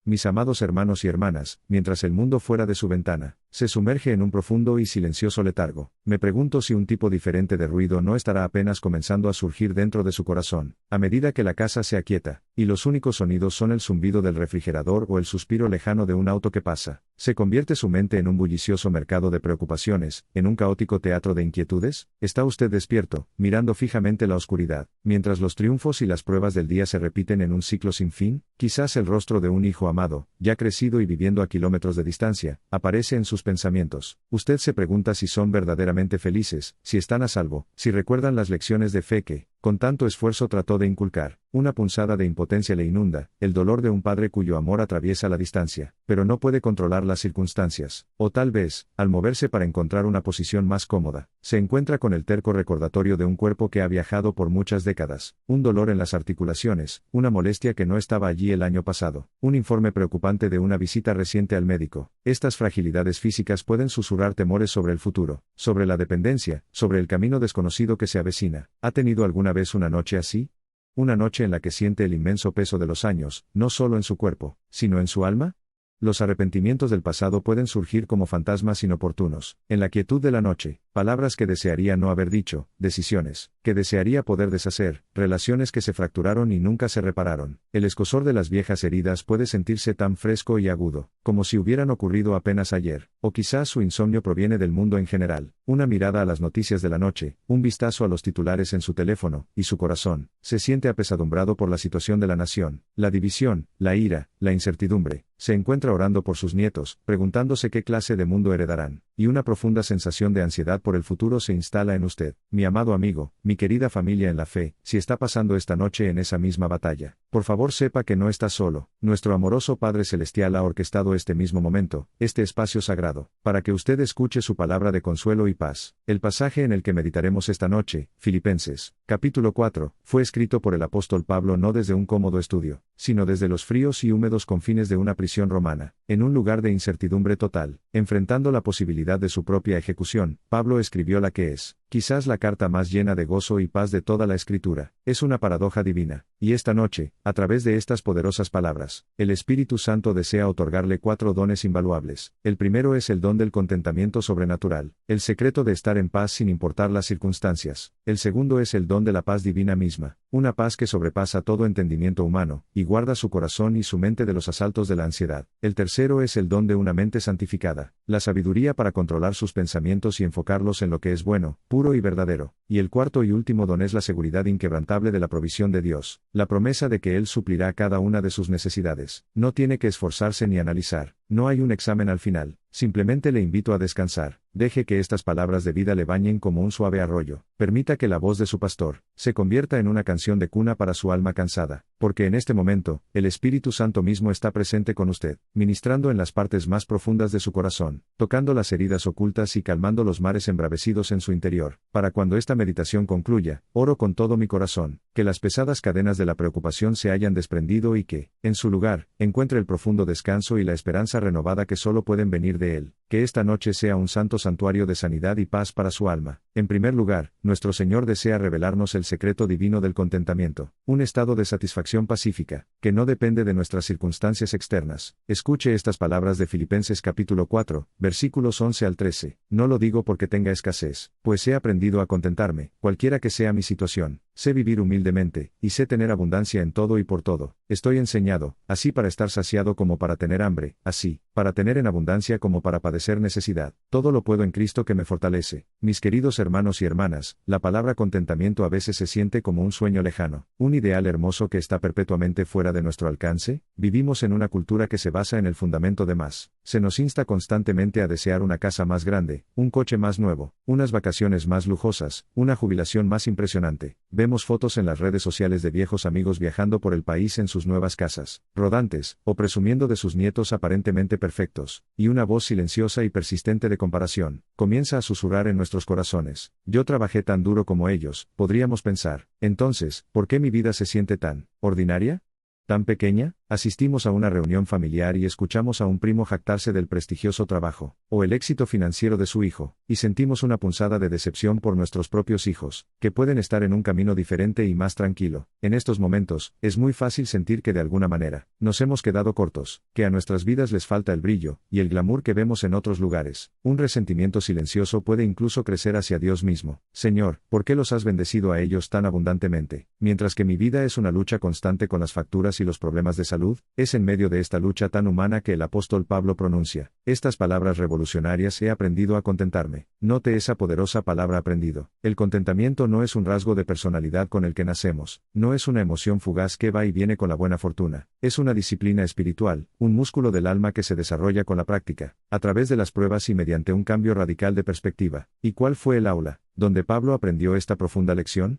mis amados hermanos y hermanas, mientras el mundo fuera de su ventana se sumerge en un profundo y silencioso letargo. Me pregunto si un tipo diferente de ruido no estará apenas comenzando a surgir dentro de su corazón, a medida que la casa se aquieta, y los únicos sonidos son el zumbido del refrigerador o el suspiro lejano de un auto que pasa. ¿Se convierte su mente en un bullicioso mercado de preocupaciones, en un caótico teatro de inquietudes? ¿Está usted despierto, mirando fijamente la oscuridad, mientras los triunfos y las pruebas del día se repiten en un ciclo sin fin? Quizás el rostro de un hijo amado, ya crecido y viviendo a kilómetros de distancia, aparece en sus pensamientos. Usted se pregunta si son verdaderamente felices, si están a salvo, si recuerdan las lecciones de fe que, con tanto esfuerzo trató de inculcar. Una punzada de impotencia le inunda, el dolor de un padre cuyo amor atraviesa la distancia, pero no puede controlar las circunstancias. O tal vez, al moverse para encontrar una posición más cómoda, se encuentra con el terco recordatorio de un cuerpo que ha viajado por muchas décadas, un dolor en las articulaciones, una molestia que no estaba allí el año pasado, un informe preocupante de una visita reciente al médico. Estas fragilidades físicas pueden susurrar temores sobre el futuro, sobre la dependencia, sobre el camino desconocido que se avecina. ¿Ha tenido alguna vez una noche así? Una noche en la que siente el inmenso peso de los años, no solo en su cuerpo, sino en su alma. Los arrepentimientos del pasado pueden surgir como fantasmas inoportunos, en la quietud de la noche, palabras que desearía no haber dicho, decisiones que desearía poder deshacer, relaciones que se fracturaron y nunca se repararon. El escozor de las viejas heridas puede sentirse tan fresco y agudo, como si hubieran ocurrido apenas ayer, o quizás su insomnio proviene del mundo en general. Una mirada a las noticias de la noche, un vistazo a los titulares en su teléfono, y su corazón se siente apesadumbrado por la situación de la nación, la división, la ira, la incertidumbre. Se encuentra orando por sus nietos, preguntándose qué clase de mundo heredarán, y una profunda sensación de ansiedad por el futuro se instala en usted. Mi amado amigo, mi querida familia en la fe, si está pasando esta noche en esa misma batalla, por favor sepa que no está solo. Nuestro amoroso Padre Celestial ha orquestado este mismo momento, este espacio sagrado, para que usted escuche su palabra de consuelo y paz. El pasaje en el que meditaremos esta noche, Filipenses, capítulo 4, fue escrito por el apóstol Pablo no desde un cómodo estudio, sino desde los fríos y húmedos confines de una prisión romana, en un lugar de incertidumbre total, enfrentando la posibilidad de su propia ejecución. Pablo escribió la que es, quizás la carta más llena de gozo y paz de toda la Escritura. Es una paradoja divina, y esta noche, a través de estas poderosas palabras, el Espíritu Santo desea otorgarle 4 dones invaluables. El primero es el don del contentamiento sobrenatural, el secreto de estar en paz sin importar las circunstancias. El segundo es el don de la paz divina misma, una paz que sobrepasa todo entendimiento humano, y guarda su corazón y su mente de los asaltos de la ansiedad. El tercero es el don de una mente santificada, la sabiduría para controlar sus pensamientos y enfocarlos en lo que es bueno, puro y verdadero. Y el cuarto y último don es la seguridad inquebrantable de la provisión de Dios, la promesa de que Él suplirá cada una de sus necesidades. No tiene que esforzarse ni analizar, no hay un examen al final, simplemente le invito a descansar. Deje que estas palabras de vida le bañen como un suave arroyo. Permita que la voz de su pastor se convierta en una canción de cuna para su alma cansada, porque en este momento, el Espíritu Santo mismo está presente con usted, ministrando en las partes más profundas de su corazón, tocando las heridas ocultas y calmando los mares embravecidos en su interior. Para cuando esta meditación concluya, oro con todo mi corazón, que las pesadas cadenas de la preocupación se hayan desprendido y que, en su lugar, encuentre el profundo descanso y la esperanza renovada que solo pueden venir de Él. Que esta noche sea un santo santuario de sanidad y paz para su alma. En primer lugar, nuestro Señor desea revelarnos el secreto divino del contentamiento, un estado de satisfacción pacífica, que no depende de nuestras circunstancias externas. Escuche estas palabras de Filipenses capítulo 4, versículos 11 al 13. No lo digo porque tenga escasez, pues he aprendido a contentarme, cualquiera que sea mi situación. Sé vivir humildemente, y sé tener abundancia en todo y por todo. Estoy enseñado, así para estar saciado como para tener hambre, así, para tener en abundancia como para padecer necesidad. Todo lo puedo en Cristo que me fortalece. Mis queridos hermanos y hermanas, la palabra contentamiento a veces se siente como un sueño lejano, un ideal hermoso que está perpetuamente fuera de nuestro alcance. Vivimos en una cultura que se basa en el fundamento de más. Se nos insta constantemente a desear una casa más grande, un coche más nuevo, unas vacaciones más lujosas, una jubilación más impresionante. Vemos fotos en las redes sociales de viejos amigos viajando por el país en sus nuevas casas, rodantes, o presumiendo de sus nietos aparentemente perfectos, y una voz silenciosa y persistente de comparación comienza a susurrar en nuestros corazones. Yo trabajé tan duro como ellos, podríamos pensar. Entonces, ¿por qué mi vida se siente tan ordinaria? ¿Tan pequeña? Asistimos a una reunión familiar y escuchamos a un primo jactarse del prestigioso trabajo, o el éxito financiero de su hijo, y sentimos una punzada de decepción por nuestros propios hijos, que pueden estar en un camino diferente y más tranquilo. En estos momentos, es muy fácil sentir que de alguna manera, nos hemos quedado cortos, que a nuestras vidas les falta el brillo, y el glamour que vemos en otros lugares. Un resentimiento silencioso puede incluso crecer hacia Dios mismo. Señor, ¿por qué los has bendecido a ellos tan abundantemente? Mientras que mi vida es una lucha constante con las facturas y los problemas de salud, es en medio de esta lucha tan humana que el apóstol Pablo pronuncia estas palabras revolucionarias: he aprendido a contentarme. Note esa poderosa palabra aprendido. El contentamiento no es un rasgo de personalidad con el que nacemos, no es una emoción fugaz que va y viene con la buena fortuna, es una disciplina espiritual, un músculo del alma que se desarrolla con la práctica, a través de las pruebas y mediante un cambio radical de perspectiva. ¿Y cuál fue el aula donde Pablo aprendió esta profunda lección?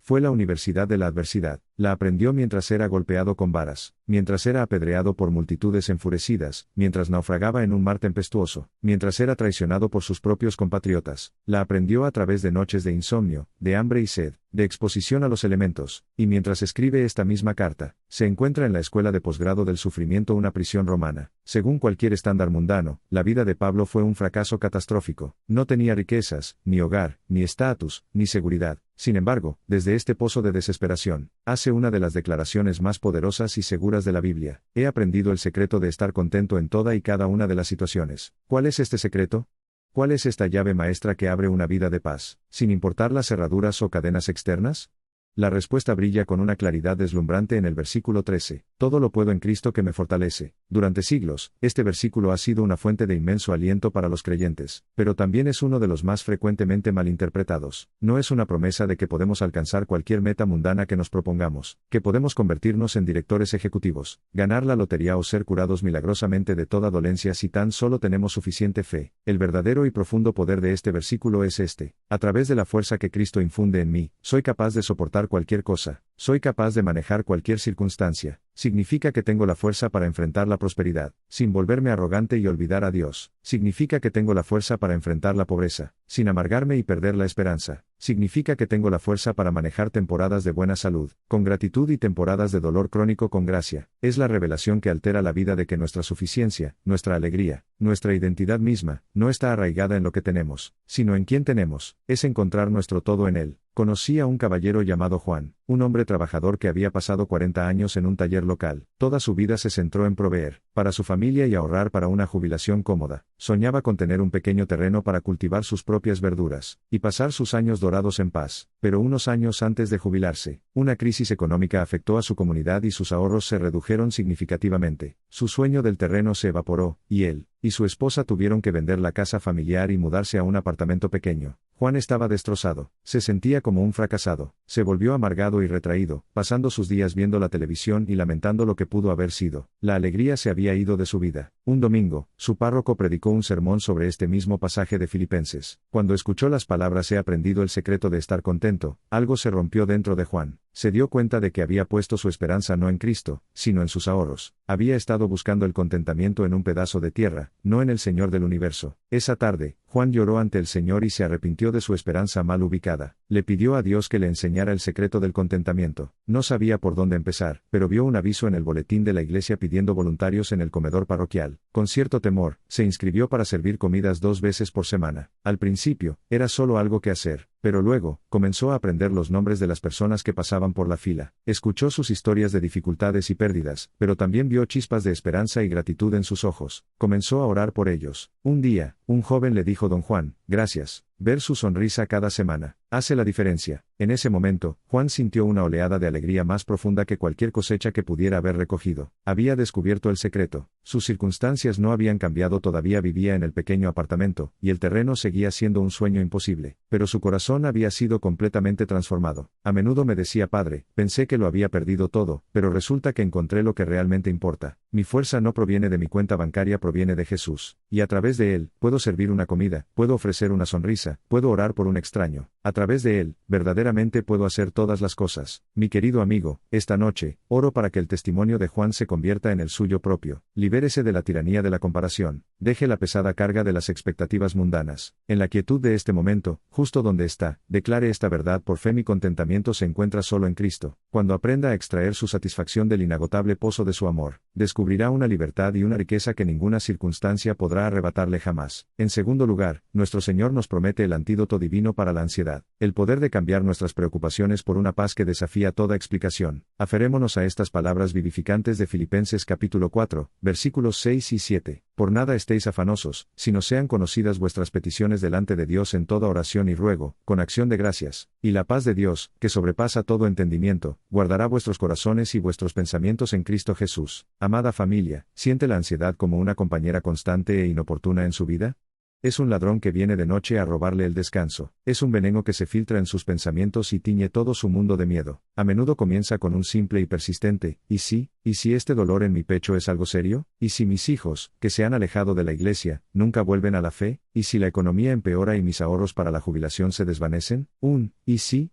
Fue la universidad de la adversidad. La aprendió mientras era golpeado con varas, mientras era apedreado por multitudes enfurecidas, mientras naufragaba en un mar tempestuoso, mientras era traicionado por sus propios compatriotas. La aprendió a través de noches de insomnio, de hambre y sed, de exposición a los elementos, y mientras escribe esta misma carta, se encuentra en la escuela de posgrado del sufrimiento, una prisión romana. Según cualquier estándar mundano, la vida de Pablo fue un fracaso catastrófico. No tenía riquezas, ni hogar, ni estatus, ni seguridad. Sin embargo, desde este pozo de desesperación, hace una de las declaraciones más poderosas y seguras de la Biblia: he aprendido el secreto de estar contento en toda y cada una de las situaciones. ¿Cuál es este secreto? ¿Cuál es esta llave maestra que abre una vida de paz, sin importar las cerraduras o cadenas externas? La respuesta brilla con una claridad deslumbrante en el versículo 13. Todo lo puedo en Cristo que me fortalece. Durante siglos, este versículo ha sido una fuente de inmenso aliento para los creyentes, pero también es uno de los más frecuentemente malinterpretados. No es una promesa de que podemos alcanzar cualquier meta mundana que nos propongamos, que podemos convertirnos en directores ejecutivos, ganar la lotería o ser curados milagrosamente de toda dolencia si tan solo tenemos suficiente fe. El verdadero y profundo poder de este versículo es este: a través de la fuerza que Cristo infunde en mí, soy capaz de soportar cualquier cosa, soy capaz de manejar cualquier circunstancia. Significa que tengo la fuerza para enfrentar la prosperidad, sin volverme arrogante y olvidar a Dios. Significa que tengo la fuerza para enfrentar la pobreza, sin amargarme y perder la esperanza. Significa que tengo la fuerza para manejar temporadas de buena salud, con gratitud, y temporadas de dolor crónico con gracia. Es la revelación que altera la vida de que nuestra suficiencia, nuestra alegría, nuestra identidad misma, no está arraigada en lo que tenemos, sino en quién tenemos. Es encontrar nuestro todo en Él. Conocí a un caballero llamado Juan, un hombre trabajador que había pasado 40 años en un taller local. Toda su vida se centró en proveer para su familia y ahorrar para una jubilación cómoda. Soñaba con tener un pequeño terreno para cultivar sus propias verduras y pasar sus años dorados en paz. Pero unos años antes de jubilarse, una crisis económica afectó a su comunidad y sus ahorros se redujeron significativamente. Su sueño del terreno se evaporó, y él y su esposa tuvieron que vender la casa familiar y mudarse a un apartamento pequeño. Juan estaba destrozado, se sentía como un fracasado, se volvió amargado y retraído, pasando sus días viendo la televisión y lamentando lo que pudo haber sido. La alegría se había ido de su vida. Un domingo, su párroco predicó un sermón sobre este mismo pasaje de Filipenses. Cuando escuchó las palabras: he aprendido el secreto de estar contento, algo se rompió dentro de Juan. Se dio cuenta de que había puesto su esperanza no en Cristo, sino en sus ahorros. Había estado buscando el contentamiento en un pedazo de tierra, no en el Señor del universo. Esa tarde, Juan lloró ante el Señor y se arrepintió de su esperanza mal ubicada. Le pidió a Dios que le enseñara el secreto del contentamiento. No sabía por dónde empezar, pero vio un aviso en el boletín de la iglesia pidiendo voluntarios en el comedor parroquial. Con cierto temor, se inscribió para servir comidas 2 veces por semana. Al principio, era solo algo que hacer, pero luego, comenzó a aprender los nombres de las personas que pasaban por la fila. Escuchó sus historias de dificultades y pérdidas, pero también vio chispas de esperanza y gratitud en sus ojos. Comenzó a orar por ellos. Un día, un joven le dijo: don Juan, gracias. Ver su sonrisa cada semana hace la diferencia. En ese momento, Juan sintió una oleada de alegría más profunda que cualquier cosecha que pudiera haber recogido. Había descubierto el secreto. Sus circunstancias no habían cambiado, todavía vivía en el pequeño apartamento, y el terreno seguía siendo un sueño imposible. Pero su corazón había sido completamente transformado. A menudo me decía: padre, pensé que lo había perdido todo, pero resulta que encontré lo que realmente importa. Mi fuerza no proviene de mi cuenta bancaria, proviene de Jesús. Y a través de Él, puedo servir una comida, puedo ofrecer una sonrisa, puedo orar por un extraño. A través de Él, verdaderamente puedo hacer todas las cosas. Mi querido amigo, esta noche, oro para que el testimonio de Juan se convierta en el suyo propio. Libérese de la tiranía de la comparación. Deje la pesada carga de las expectativas mundanas. En la quietud de este momento, justo donde está, declare esta verdad: por fe mi contentamiento se encuentra solo en Cristo. Cuando aprenda a extraer su satisfacción del inagotable pozo de su amor, descubrirá una libertad y una riqueza que ninguna circunstancia podrá arrebatarle jamás. En segundo lugar, nuestro Señor nos promete el antídoto divino para la ansiedad, el poder de cambiar nuestras preocupaciones por una paz que desafía toda explicación. Aferrémonos a estas palabras vivificantes de Filipenses capítulo 4, versículos 6 y 7. Por nada estéis afanosos, sino sean conocidas vuestras peticiones delante de Dios en toda oración y ruego, con acción de gracias, y la paz de Dios, que sobrepasa todo entendimiento, guardará vuestros corazones y vuestros pensamientos en Cristo Jesús. Amada familia, ¿siente la ansiedad como una compañera constante e inoportuna en su vida? Es un ladrón que viene de noche a robarle el descanso. Es un veneno que se filtra en sus pensamientos y tiñe todo su mundo de miedo. A menudo comienza con un simple y persistente: ¿y si este dolor en mi pecho es algo serio? ¿Y si mis hijos, que se han alejado de la iglesia, nunca vuelven a la fe? ¿Y si la economía empeora y mis ahorros para la jubilación se desvanecen? ¿Y si?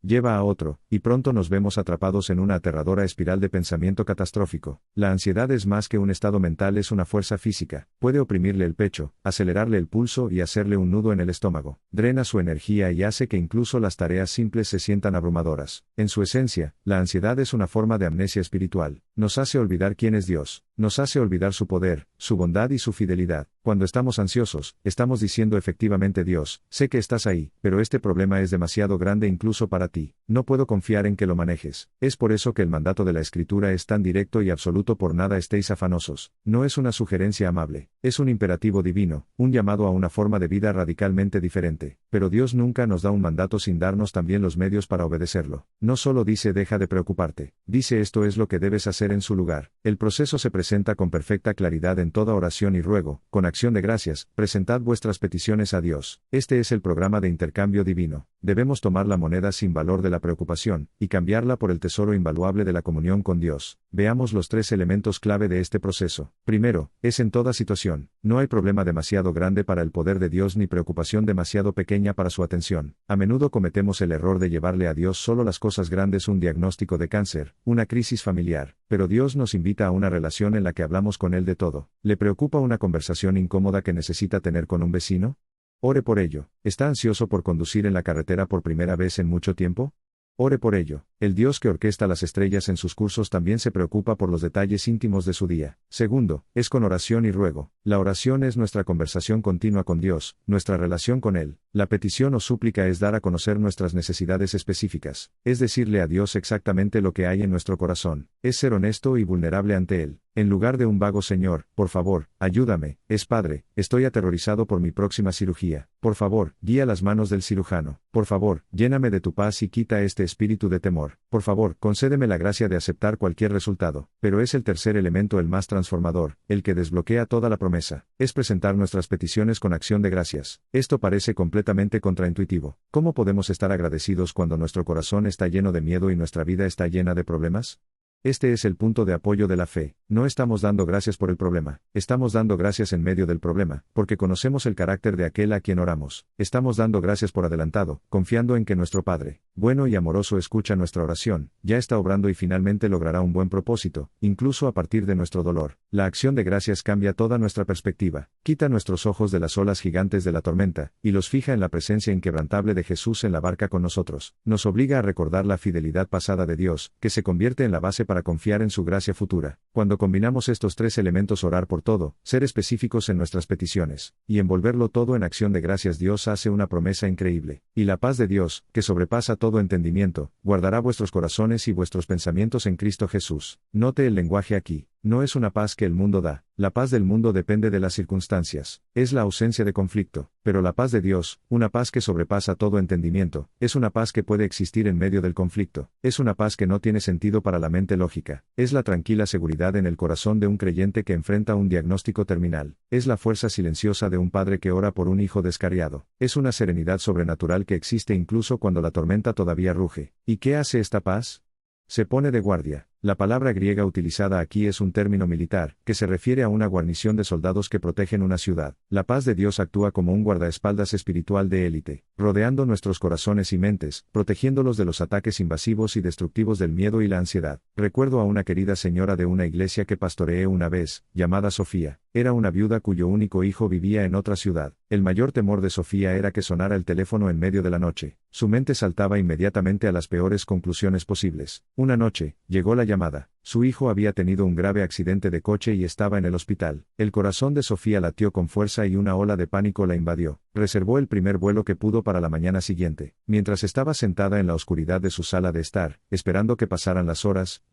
Lleva a otro, y pronto nos vemos atrapados en una aterradora espiral de pensamiento catastrófico. La ansiedad es más que un estado mental, es una fuerza física. Puede oprimirle el pecho, acelerarle el pulso y hacerle un nudo en el estómago. Drena su energía y hace que incluso las tareas simples se sientan abrumadoras. En su esencia, la ansiedad es una forma de amnesia espiritual. Nos hace olvidar quién es Dios. Nos hace olvidar su poder, su bondad y su fidelidad. Cuando estamos ansiosos, estamos diciendo efectivamente: Dios, sé que estás ahí, pero este problema es demasiado grande incluso para ti. No puedo confiar en que lo manejes. Es por eso que el mandato de la Escritura es tan directo y absoluto: por nada estéis afanosos. No es una sugerencia amable, es un imperativo divino, un llamado a una forma de vida radicalmente diferente. Pero Dios nunca nos da un mandato sin darnos también los medios para obedecerlo. No solo dice: deja de preocuparte, dice: esto es lo que debes hacer en su lugar. El proceso se presenta con perfecta claridad en toda oración y ruego: con acción de gracias, presentad vuestras peticiones a Dios. Este es el programa de intercambio divino. Debemos tomar la moneda sin valor de la preocupación, y cambiarla por el tesoro invaluable de la comunión con Dios. Veamos los tres elementos clave de este proceso. Primero, es en toda situación. No hay problema demasiado grande para el poder de Dios ni preocupación demasiado pequeña para su atención. A menudo cometemos el error de llevarle a Dios solo las cosas grandes: un diagnóstico de cáncer, una crisis familiar. Pero Dios nos invita a una relación en la que hablamos con Él de todo. ¿Le preocupa una conversación incómoda que necesita tener con un vecino? Ore por ello. ¿Está ansioso por conducir en la carretera por primera vez en mucho tiempo? Ore por ello. El Dios que orquesta las estrellas en sus cursos también se preocupa por los detalles íntimos de su día. Segundo, es con oración y ruego. La oración es nuestra conversación continua con Dios, nuestra relación con Él. La petición o súplica es dar a conocer nuestras necesidades específicas. Es decirle a Dios exactamente lo que hay en nuestro corazón. Es ser honesto y vulnerable ante Él. En lugar de un vago: Señor, por favor, ayúdame, es: Padre, estoy aterrorizado por mi próxima cirugía. Por favor, guía las manos del cirujano. Por favor, lléname de tu paz y quita este espíritu de temor. Por favor, concédeme la gracia de aceptar cualquier resultado. Pero es el tercer elemento el más transformador, el que desbloquea toda la promesa. Es presentar nuestras peticiones con acción de gracias. Esto parece completamente contraintuitivo. ¿Cómo podemos estar agradecidos cuando nuestro corazón está lleno de miedo y nuestra vida está llena de problemas? Este es el punto de apoyo de la fe. No estamos dando gracias por el problema. Estamos dando gracias en medio del problema, porque conocemos el carácter de aquel a quien oramos. Estamos dando gracias por adelantado, confiando en que nuestro Padre, bueno y amoroso, escucha nuestra oración, ya está obrando y finalmente logrará un buen propósito, incluso a partir de nuestro dolor. La acción de gracias cambia toda nuestra perspectiva, quita nuestros ojos de las olas gigantes de la tormenta, y los fija en la presencia inquebrantable de Jesús en la barca con nosotros. Nos obliga a recordar la fidelidad pasada de Dios, que se convierte en la base para confiar en su gracia futura. Cuando combinamos estos tres elementos: orar por todo, ser específicos en nuestras peticiones, y envolverlo todo en acción de gracias, Dios hace una promesa increíble. Y la paz de Dios, que sobrepasa todo entendimiento, guardará vuestros corazones y vuestros pensamientos en Cristo Jesús. Note el lenguaje aquí. No es una paz que el mundo da. La paz del mundo depende de las circunstancias. Es la ausencia de conflicto. Pero la paz de Dios, una paz que sobrepasa todo entendimiento, es una paz que puede existir en medio del conflicto. Es una paz que no tiene sentido para la mente lógica. Es la tranquila seguridad en el corazón de un creyente que enfrenta un diagnóstico terminal. Es la fuerza silenciosa de un padre que ora por un hijo descarriado. Es una serenidad sobrenatural que existe incluso cuando la tormenta todavía ruge. ¿Y qué hace esta paz? Se pone de guardia. La palabra griega utilizada aquí es un término militar, que se refiere a una guarnición de soldados que protegen una ciudad. La paz de Dios actúa como un guardaespaldas espiritual de élite. rodeando nuestros corazones y mentes, protegiéndolos de los ataques invasivos y destructivos del miedo y la ansiedad. Recuerdo a una querida señora de una iglesia que pastoreé una vez, llamada Sofía. Era una viuda cuyo único hijo vivía en otra ciudad. El mayor temor de Sofía era que sonara el teléfono en medio de la noche. Su mente saltaba inmediatamente a las peores conclusiones posibles. Una noche, llegó la llamada. Su hijo había tenido un grave accidente de coche y estaba en el hospital. El corazón de Sofía latió con fuerza y una ola de pánico la invadió. Reservó el primer vuelo que pudo para la mañana siguiente. Mientras estaba sentada en la oscuridad de su sala de estar, esperando que pasaran las horas,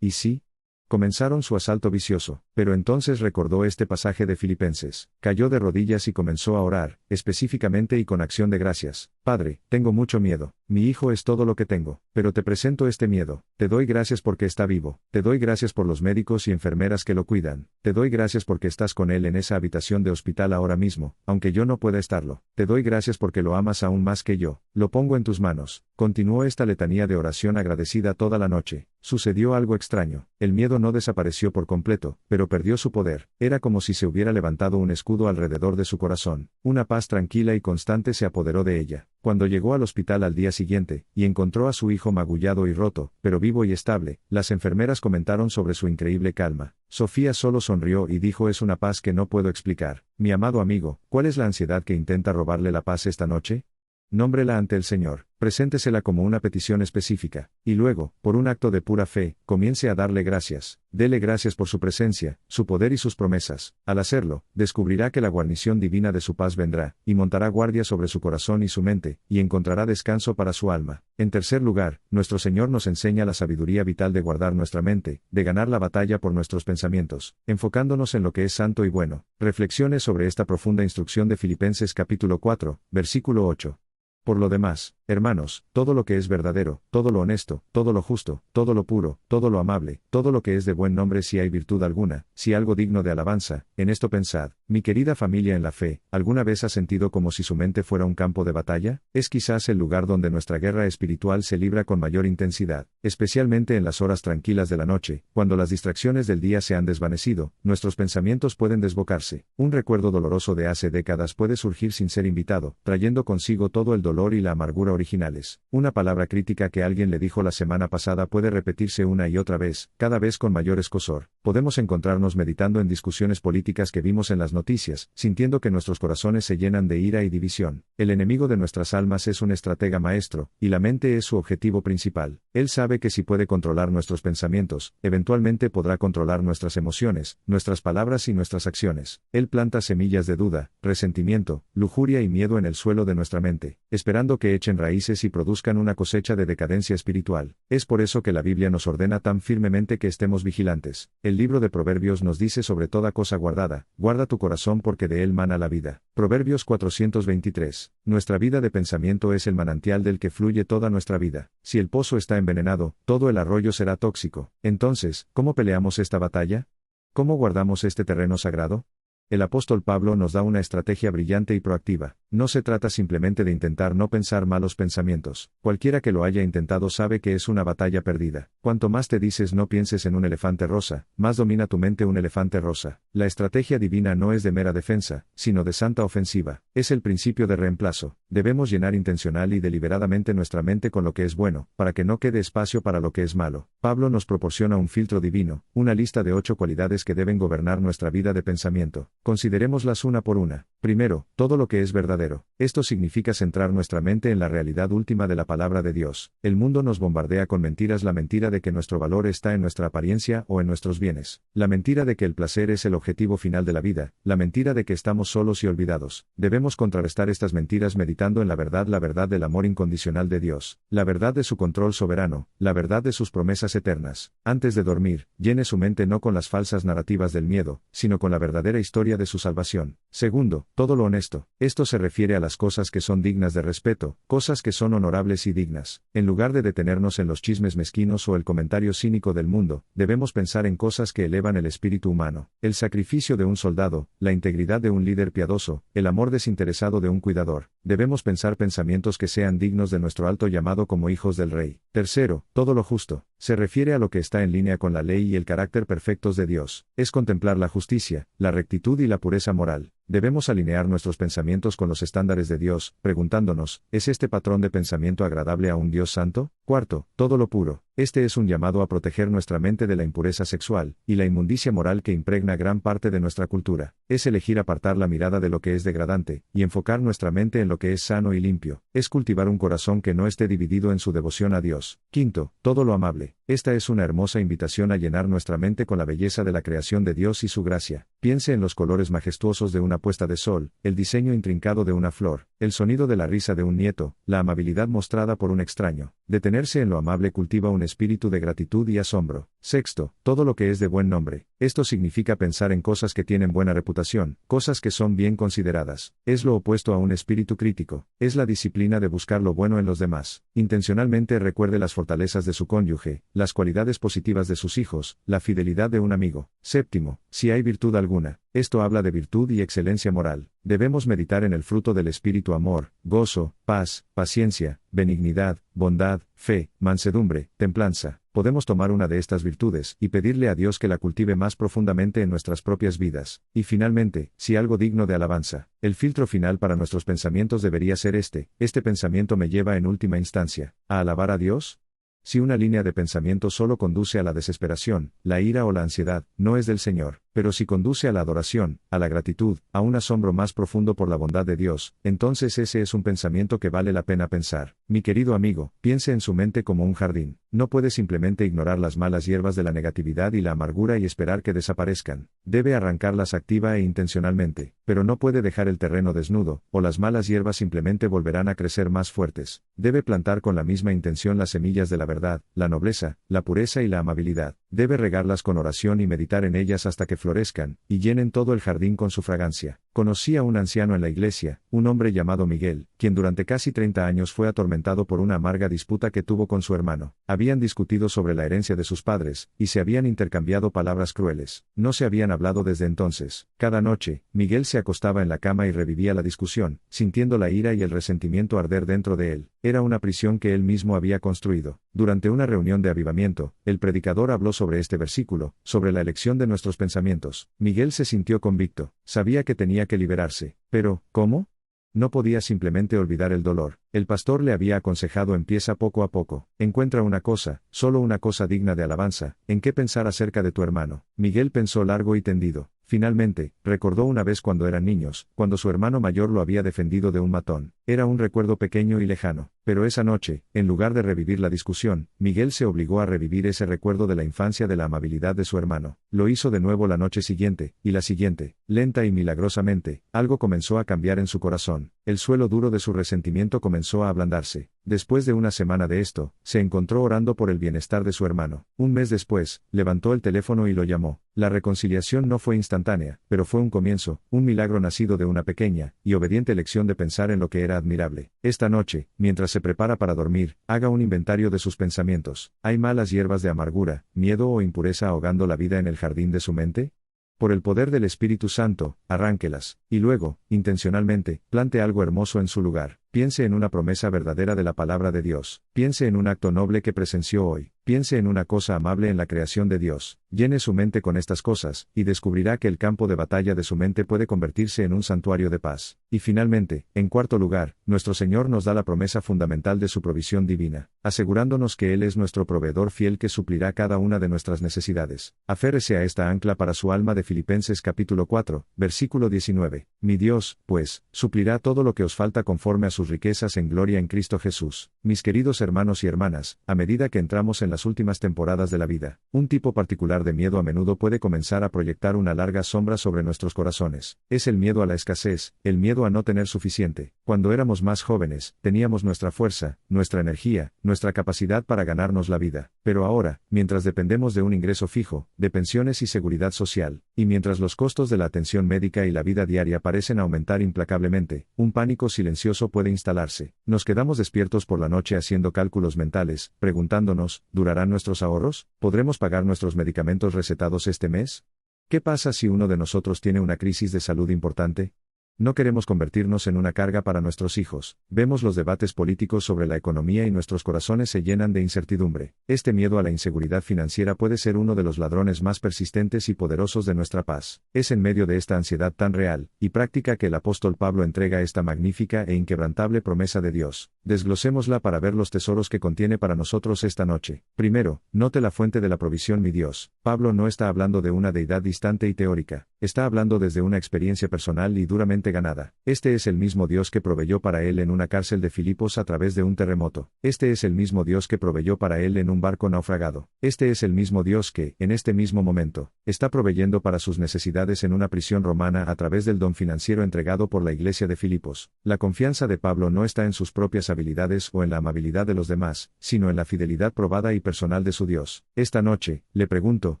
y sí, comenzaron su asalto vicioso, pero entonces recordó este pasaje de Filipenses. Cayó de rodillas y comenzó a orar, específicamente y con acción de gracias. Padre, tengo mucho miedo. Mi hijo es todo lo que tengo, pero te presento este miedo. Te doy gracias porque está vivo. Te doy gracias por los médicos y enfermeras que lo cuidan. Te doy gracias porque estás con él en esa habitación de hospital ahora mismo, aunque yo no pueda estarlo. Te doy gracias porque lo amas aún más que yo. Lo pongo en tus manos. Continuó esta letanía de oración agradecida toda la noche. Sucedió algo extraño. El miedo no desapareció por completo, pero perdió su poder. Era como si se hubiera levantado un escudo alrededor de su corazón. Una paz tranquila y constante se apoderó de ella. Cuando llegó al hospital al día siguiente, y encontró a su hijo magullado y roto, pero vivo y estable, las enfermeras comentaron sobre su increíble calma. Sofía solo sonrió y dijo: es una paz que no puedo explicar. Mi amado amigo, ¿cuál es la ansiedad que intenta robarle la paz esta noche? Nómbrela ante el Señor, preséntesela como una petición específica, y luego, por un acto de pura fe, comience a darle gracias. Dele gracias por su presencia, su poder y sus promesas. Al hacerlo, descubrirá que la guarnición divina de su paz vendrá, y montará guardia sobre su corazón y su mente, y encontrará descanso para su alma. En tercer lugar, nuestro Señor nos enseña la sabiduría vital de guardar nuestra mente, de ganar la batalla por nuestros pensamientos, enfocándonos en lo que es santo y bueno. Reflexiones sobre esta profunda instrucción de Filipenses capítulo 4, versículo 8. Por lo demás, hermanos, todo lo que es verdadero, todo lo honesto, todo lo justo, todo lo puro, todo lo amable, todo lo que es de buen nombre, si hay virtud alguna, si algo digno de alabanza, en esto pensad. Mi querida familia en la fe, ¿alguna vez has sentido como si su mente fuera un campo de batalla? Es quizás el lugar donde nuestra guerra espiritual se libra con mayor intensidad, especialmente en las horas tranquilas de la noche, cuando las distracciones del día se han desvanecido, nuestros pensamientos pueden desbocarse. Un recuerdo doloroso de hace décadas puede surgir sin ser invitado, trayendo consigo todo el dolor y la amargura originales. Una palabra crítica que alguien le dijo la semana pasada puede repetirse una y otra vez, cada vez con mayor escozor. Podemos encontrarnos meditando en discusiones políticas que vimos en las noticias, sintiendo que nuestros corazones se llenan de ira y división. El enemigo de nuestras almas es un estratega maestro, y la mente es su objetivo principal. Él sabe que si puede controlar nuestros pensamientos, eventualmente podrá controlar nuestras emociones, nuestras palabras y nuestras acciones. Él planta semillas de duda, resentimiento, lujuria y miedo en el suelo de nuestra mente, esperando que echen raíces y produzcan una cosecha de decadencia espiritual. Es por eso que la Biblia nos ordena tan firmemente que estemos vigilantes. El libro de Proverbios nos dice: sobre toda cosa guardada, guarda tu corazón porque de él mana la vida. Proverbios 423. Nuestra vida de pensamiento es el manantial del que fluye toda nuestra vida. Si el pozo está envenenado, todo el arroyo será tóxico. Entonces, ¿cómo peleamos esta batalla? ¿Cómo guardamos este terreno sagrado? El apóstol Pablo nos da una estrategia brillante y proactiva. No se trata simplemente de intentar no pensar malos pensamientos. Cualquiera que lo haya intentado sabe que es una batalla perdida. Cuanto más te dices no pienses en un elefante rosa, más domina tu mente un elefante rosa. La estrategia divina no es de mera defensa, sino de santa ofensiva. Es el principio de reemplazo. Debemos llenar intencional y deliberadamente nuestra mente con lo que es bueno, para que no quede espacio para lo que es malo. Pablo nos proporciona un filtro divino, una lista de 8 cualidades que deben gobernar nuestra vida de pensamiento. Considerémoslas una por una. Primero, todo lo que es verdadero. Esto significa centrar nuestra mente en la realidad última de la palabra de Dios. El mundo nos bombardea con mentiras: la mentira de que nuestro valor está en nuestra apariencia o en nuestros bienes, la mentira de que el placer es el objetivo final de la vida, la mentira de que estamos solos y olvidados. Debemos contrarrestar estas mentiras meditando en la verdad del amor incondicional de Dios, la verdad de su control soberano, la verdad de sus promesas eternas. Antes de dormir, llene su mente no con las falsas narrativas del miedo, sino con la verdadera historia de su salvación. Segundo, todo lo honesto. Esto se refiere a las cosas que son dignas de respeto, cosas que son honorables y dignas. En lugar de detenernos en los chismes mezquinos o el comentario cínico del mundo, debemos pensar en cosas que elevan el espíritu humano: el sacrificio de un soldado, la integridad de un líder piadoso, el amor desinteresado de un cuidador. Debemos pensar pensamientos que sean dignos de nuestro alto llamado como hijos del Rey. Tercero, todo lo justo. Se refiere a lo que está en línea con la ley y el carácter perfectos de Dios. Es contemplar la justicia, la rectitud y la pureza moral. Debemos alinear nuestros pensamientos con los estándares de Dios, preguntándonos, ¿es este patrón de pensamiento agradable a un Dios santo? Cuarto, todo lo puro. Este es un llamado a proteger nuestra mente de la impureza sexual, y la inmundicia moral que impregna gran parte de nuestra cultura. Es elegir apartar la mirada de lo que es degradante, y enfocar nuestra mente en lo que es sano y limpio. Es cultivar un corazón que no esté dividido en su devoción a Dios. Quinto, todo lo amable. Esta es una hermosa invitación a llenar nuestra mente con la belleza de la creación de Dios y su gracia. Piense en los colores majestuosos de una puesta de sol, el diseño intrincado de una flor, el sonido de la risa de un nieto, la amabilidad mostrada por un extraño. Detenerse en lo amable cultiva un espíritu de gratitud y asombro. Sexto, todo lo que es de buen nombre. Esto significa pensar en cosas que tienen buena reputación, cosas que son bien consideradas. Es lo opuesto a un espíritu crítico. Es la disciplina de buscar lo bueno en los demás. Intencionalmente recuerde las fortalezas de su cónyuge, las cualidades positivas de sus hijos, la fidelidad de un amigo. Séptimo, si hay virtud alguna. Esto habla de virtud y excelencia moral. Debemos meditar en el fruto del espíritu: amor, gozo, paz, paciencia, benignidad, bondad, fe, mansedumbre, templanza. Podemos tomar una de estas virtudes y pedirle a Dios que la cultive más profundamente en nuestras propias vidas. Y finalmente, si algo digno de alabanza, el filtro final para nuestros pensamientos debería ser este pensamiento me lleva en última instancia a alabar a Dios. Si una línea de pensamiento solo conduce a la desesperación, la ira o la ansiedad, no es del Señor. Pero si conduce a la adoración, a la gratitud, a un asombro más profundo por la bondad de Dios, entonces ese es un pensamiento que vale la pena pensar. Mi querido amigo, piense en su mente como un jardín. No puede simplemente ignorar las malas hierbas de la negatividad y la amargura y esperar que desaparezcan. Debe arrancarlas activa e intencionalmente, pero no puede dejar el terreno desnudo, o las malas hierbas simplemente volverán a crecer más fuertes. Debe plantar con la misma intención las semillas de la verdad, la nobleza, la pureza y la amabilidad. Debe regarlas con oración y meditar en ellas hasta que florezcan, y llenen todo el jardín con su fragancia. Conocí a un anciano en la iglesia, un hombre llamado Miguel, quien durante casi 30 años fue atormentado por una amarga disputa que tuvo con su hermano. Habían discutido sobre la herencia de sus padres, y se habían intercambiado palabras crueles. No se habían hablado desde entonces. Cada noche, Miguel se acostaba en la cama y revivía la discusión, sintiendo la ira y el resentimiento arder dentro de él. Era una prisión que él mismo había construido. Durante una reunión de avivamiento, el predicador habló sobre este versículo, sobre la elección de nuestros pensamientos. Miguel se sintió convicto, sabía que tenía que liberarse. Pero, ¿cómo? No podía simplemente olvidar el dolor. El pastor le había aconsejado: empieza poco a poco. Encuentra una cosa, solo una cosa digna de alabanza, en qué pensar acerca de tu hermano. Miguel pensó largo y tendido. Finalmente, recordó una vez cuando eran niños, cuando su hermano mayor lo había defendido de un matón. Era un recuerdo pequeño y lejano. Pero esa noche, en lugar de revivir la discusión, Miguel se obligó a revivir ese recuerdo de la infancia de la amabilidad de su hermano. Lo hizo de nuevo la noche siguiente, y la siguiente. Lenta y milagrosamente, algo comenzó a cambiar en su corazón. El suelo duro de su resentimiento comenzó a ablandarse. Después de una semana de esto, se encontró orando por el bienestar de su hermano. Un mes después, levantó el teléfono y lo llamó. La reconciliación no fue instantánea, pero fue un comienzo, un milagro nacido de una pequeña y obediente elección de pensar en lo que era admirable. Esta noche, mientras se prepara para dormir, haga un inventario de sus pensamientos. ¿Hay malas hierbas de amargura, miedo o impureza ahogando la vida en el jardín de su mente? Por el poder del Espíritu Santo, arránquelas, y luego, intencionalmente, plante algo hermoso en su lugar. Piense en una promesa verdadera de la palabra de Dios. Piense en un acto noble que presenció hoy. Piense en una cosa amable en la creación de Dios. Llene su mente con estas cosas, y descubrirá que el campo de batalla de su mente puede convertirse en un santuario de paz. Y finalmente, en cuarto lugar, nuestro Señor nos da la promesa fundamental de su provisión divina, asegurándonos que Él es nuestro proveedor fiel que suplirá cada una de nuestras necesidades. Aférrese a esta ancla para su alma de Filipenses capítulo 4, versículo 19. Mi Dios, pues, suplirá todo lo que os falta conforme a sus riquezas en gloria en Cristo Jesús. Mis queridos hermanos y hermanas, a medida que entramos en las últimas temporadas de la vida, un tipo particular de miedo a menudo puede comenzar a proyectar una larga sombra sobre nuestros corazones. Es el miedo a la escasez, el miedo a no tener suficiente. Cuando éramos más jóvenes, teníamos nuestra fuerza, nuestra energía, nuestra capacidad para ganarnos la vida. Pero ahora, mientras dependemos de un ingreso fijo, de pensiones y seguridad social, y mientras los costos de la atención médica y la vida diaria parecen aumentar implacablemente, un pánico silencioso puede instalarse. Nos quedamos despiertos por la noche haciendo cálculos mentales, preguntándonos, ¿durarán nuestros ahorros? ¿Podremos pagar nuestros medicamentos recetados este mes? ¿Qué pasa si uno de nosotros tiene una crisis de salud importante? No queremos convertirnos en una carga para nuestros hijos. Vemos los debates políticos sobre la economía y nuestros corazones se llenan de incertidumbre. Este miedo a la inseguridad financiera puede ser uno de los ladrones más persistentes y poderosos de nuestra paz. Es en medio de esta ansiedad tan real y práctica que el apóstol Pablo entrega esta magnífica e inquebrantable promesa de Dios. Desglosémosla para ver los tesoros que contiene para nosotros esta noche. Primero, note la fuente de la provisión, mi Dios. Pablo no está hablando de una deidad distante y teórica. Está hablando desde una experiencia personal y duramente ganada. Este es el mismo Dios que proveyó para él en una cárcel de Filipos a través de un terremoto. Este es el mismo Dios que proveyó para él en un barco naufragado. Este es el mismo Dios que, en este mismo momento, está proveyendo para sus necesidades en una prisión romana a través del don financiero entregado por la iglesia de Filipos. La confianza de Pablo no está en sus propias habilidades o en la amabilidad de los demás, sino en la fidelidad probada y personal de su Dios. Esta noche, le pregunto,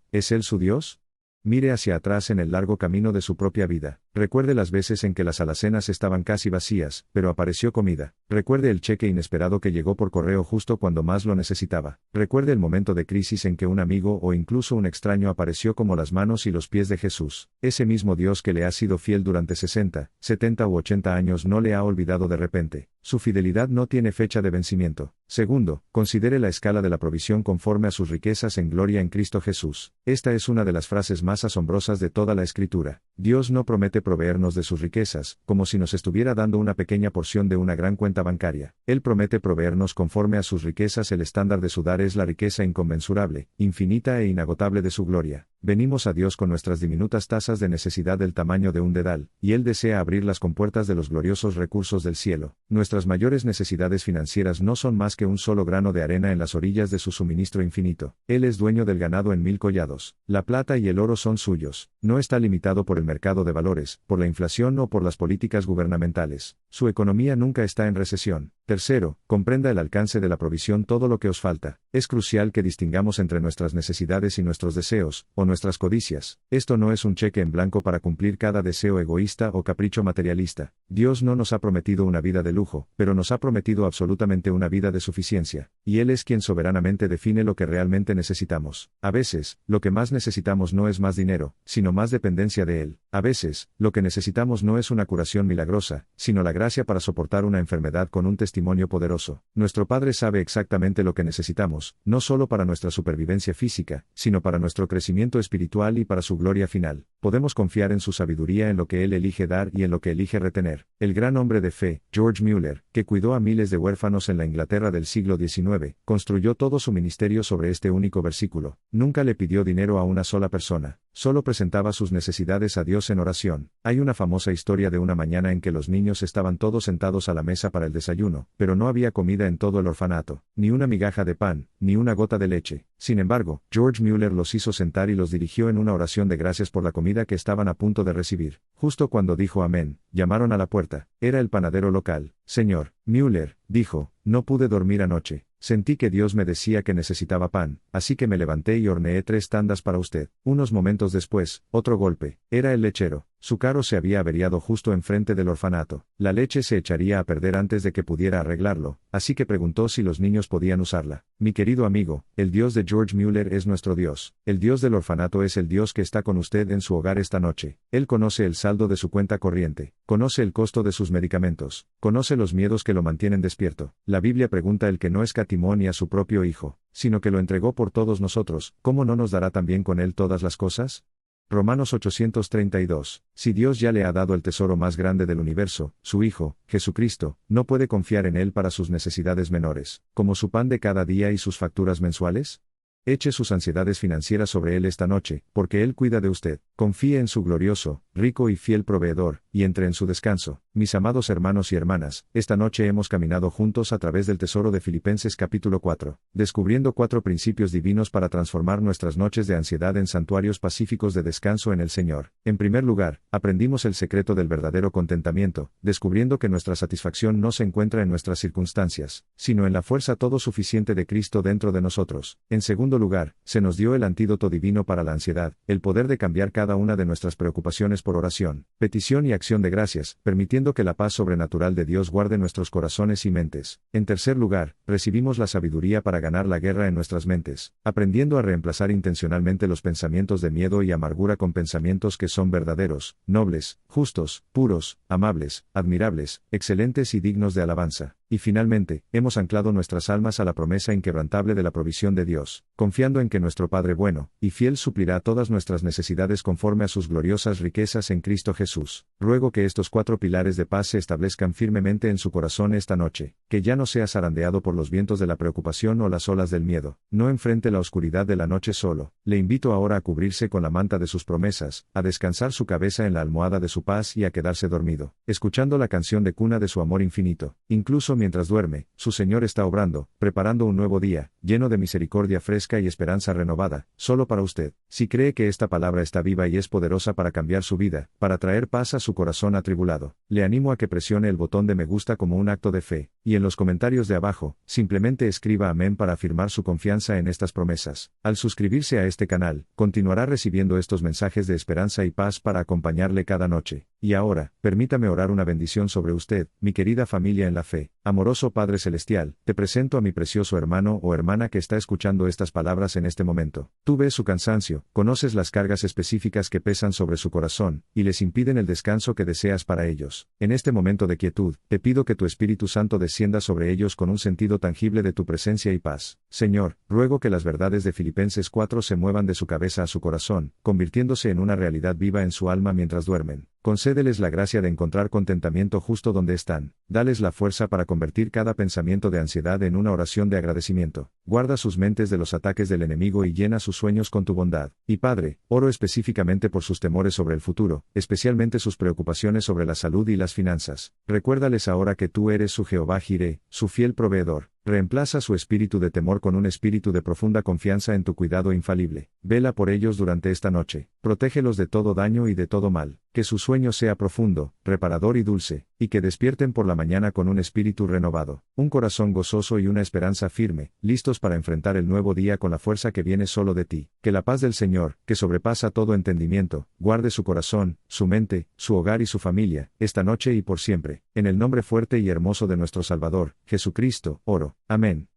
¿es Él su Dios? Mire hacia atrás en el largo camino de su propia vida. Recuerde las veces en que las alacenas estaban casi vacías, pero apareció comida. Recuerde el cheque inesperado que llegó por correo justo cuando más lo necesitaba. Recuerde el momento de crisis en que un amigo o incluso un extraño apareció como las manos y los pies de Jesús. Ese mismo Dios que le ha sido fiel durante 60, 70 u 80 años no le ha olvidado de repente. Su fidelidad no tiene fecha de vencimiento. Segundo, considere la escala de la provisión conforme a sus riquezas en gloria en Cristo Jesús. Esta es una de las frases más asombrosas de toda la Escritura. Dios no promete proveernos de sus riquezas, como si nos estuviera dando una pequeña porción de una gran cuenta bancaria. Él promete proveernos conforme a sus riquezas. El estándar de su dar es la riqueza inconmensurable, infinita e inagotable de su gloria. Venimos a Dios con nuestras diminutas tasas de necesidad del tamaño de un dedal, y Él desea abrir las compuertas de los gloriosos recursos del cielo. Nuestras mayores necesidades financieras no son más que un solo grano de arena en las orillas de su suministro infinito. Él es dueño del ganado en 1000 collados. La plata y el oro son suyos. No está limitado por el mercado de valores, por la inflación o por las políticas gubernamentales. Su economía nunca está en recesión. Tercero, comprenda el alcance de la provisión, todo lo que os falta. Es crucial que distingamos entre nuestras necesidades y nuestros deseos, o nuestras codicias. Esto no es un cheque en blanco para cumplir cada deseo egoísta o capricho materialista. Dios no nos ha prometido una vida de lujo, pero nos ha prometido absolutamente una vida de suficiencia, y Él es quien soberanamente define lo que realmente necesitamos. A veces, lo que más necesitamos no es más dinero, sino más dependencia de Él. A veces, lo que necesitamos no es una curación milagrosa, sino la gracia para soportar una enfermedad con un testimonio poderoso. Nuestro Padre sabe exactamente lo que necesitamos, no solo para nuestra supervivencia física, sino para nuestro crecimiento espiritual y para su gloria final. Podemos confiar en su sabiduría en lo que Él elige dar y en lo que elige retener. El gran hombre de fe, George Mueller, que cuidó a miles de huérfanos en la Inglaterra del siglo XIX, construyó todo su ministerio sobre este único versículo. Nunca le pidió dinero a una sola persona, solo presentaba sus necesidades a Dios en oración. Hay una famosa historia de una mañana en que los niños estaban todos sentados a la mesa para el desayuno, pero no había comida en todo el orfanato, ni una migaja de pan, ni una gota de leche. Sin embargo, George Mueller los hizo sentar y los dirigió en una oración de gracias por la comida que estaban a punto de recibir. Justo cuando dijo amén, llamaron a la puerta. Era el panadero local. Señor Mueller, dijo, no pude dormir anoche. Sentí que Dios me decía que necesitaba pan, así que me levanté y horneé 3 tandas para usted. Unos momentos después, otro golpe. Era el lechero. Su carro se había averiado justo enfrente del orfanato. La leche se echaría a perder antes de que pudiera arreglarlo, así que preguntó si los niños podían usarla. Mi querido amigo, el Dios de George Mueller es nuestro Dios. El Dios del orfanato es el Dios que está con usted en su hogar esta noche. Él conoce el saldo de su cuenta corriente, conoce el costo de sus medicamentos, conoce los miedos que lo mantienen despierto. La Biblia pregunta: el que no escatimó ni a su propio Hijo, sino que lo entregó por todos nosotros, ¿cómo no nos dará también con Él todas las cosas? Romanos 832. Si Dios ya le ha dado el tesoro más grande del universo, su Hijo, Jesucristo, ¿no puede confiar en Él para sus necesidades menores, como su pan de cada día y sus facturas mensuales? Eche sus ansiedades financieras sobre Él esta noche, porque Él cuida de usted. Confíe en su glorioso, rico y fiel proveedor, y entre en su descanso. Mis amados hermanos y hermanas, esta noche hemos caminado juntos a través del tesoro de Filipenses capítulo 4, descubriendo 4 principios divinos para transformar nuestras noches de ansiedad en santuarios pacíficos de descanso en el Señor. En primer lugar, aprendimos el secreto del verdadero contentamiento, descubriendo que nuestra satisfacción no se encuentra en nuestras circunstancias, sino en la fuerza todo suficiente de Cristo dentro de nosotros. En segundo lugar, se nos dio el antídoto divino para la ansiedad, el poder de cambiar cada una de nuestras preocupaciones por oración, petición y acción de gracias, permitiendo que la paz sobrenatural de Dios guarde nuestros corazones y mentes. En tercer lugar, recibimos la sabiduría para ganar la guerra en nuestras mentes, aprendiendo a reemplazar intencionalmente los pensamientos de miedo y amargura con pensamientos que son verdaderos, nobles, justos, puros, amables, admirables, excelentes y dignos de alabanza. Y finalmente, hemos anclado nuestras almas a la promesa inquebrantable de la provisión de Dios, confiando en que nuestro Padre bueno y fiel suplirá todas nuestras necesidades conforme a sus gloriosas riquezas en Cristo Jesús. Ruego que estos 4 pilares de paz se establezcan firmemente en su corazón esta noche, que ya no sea zarandeado por los vientos de la preocupación o las olas del miedo, no enfrente la oscuridad de la noche solo. Le invito ahora a cubrirse con la manta de sus promesas, a descansar su cabeza en la almohada de su paz y a quedarse dormido, escuchando la canción de cuna de su amor infinito. Incluso mientras duerme, su Señor está obrando, preparando un nuevo día, lleno de misericordia fresca y esperanza renovada, solo para usted. Si cree que esta palabra está viva y es poderosa para cambiar su vida, para traer paz a su corazón atribulado, le animo a que presione el botón de me gusta como un acto de fe, y en los comentarios de abajo, simplemente escriba amén para afirmar su confianza en estas promesas. Al suscribirse a este canal, continuará recibiendo estos mensajes de esperanza y paz para acompañarle cada noche. Y ahora, permítame orar una bendición sobre usted, mi querida familia en la fe. Amoroso Padre Celestial, te presento a mi precioso hermano o hermana que está escuchando estas palabras en este momento. Tú ves su cansancio, conoces las cargas específicas que pesan sobre su corazón, y les impiden el descanso que deseas para ellos. En este momento de quietud, te pido que tu Espíritu Santo descienda sobre ellos con un sentido tangible de tu presencia y paz. Señor, ruego que las verdades de Filipenses 4 se muevan de su cabeza a su corazón, convirtiéndose en una realidad viva en su alma mientras duermen. Concédeles la gracia de encontrar contentamiento justo donde están. Dales la fuerza para convertir cada pensamiento de ansiedad en una oración de agradecimiento. Guarda sus mentes de los ataques del enemigo y llena sus sueños con tu bondad. Y Padre, oro específicamente por sus temores sobre el futuro, especialmente sus preocupaciones sobre la salud y las finanzas. Recuérdales ahora que tú eres su Jehová Jireh, su fiel proveedor. Reemplaza su espíritu de temor con un espíritu de profunda confianza en tu cuidado infalible. Vela por ellos durante esta noche. Protégelos de todo daño y de todo mal. Que su sueño sea profundo, reparador y dulce, y que despierten por la mañana con un espíritu renovado, un corazón gozoso y una esperanza firme, listos para enfrentar el nuevo día con la fuerza que viene solo de ti. Que la paz del Señor, que sobrepasa todo entendimiento, guarde su corazón, su mente, su hogar y su familia, esta noche y por siempre. En el nombre fuerte y hermoso de nuestro Salvador, Jesucristo, oro. Amén.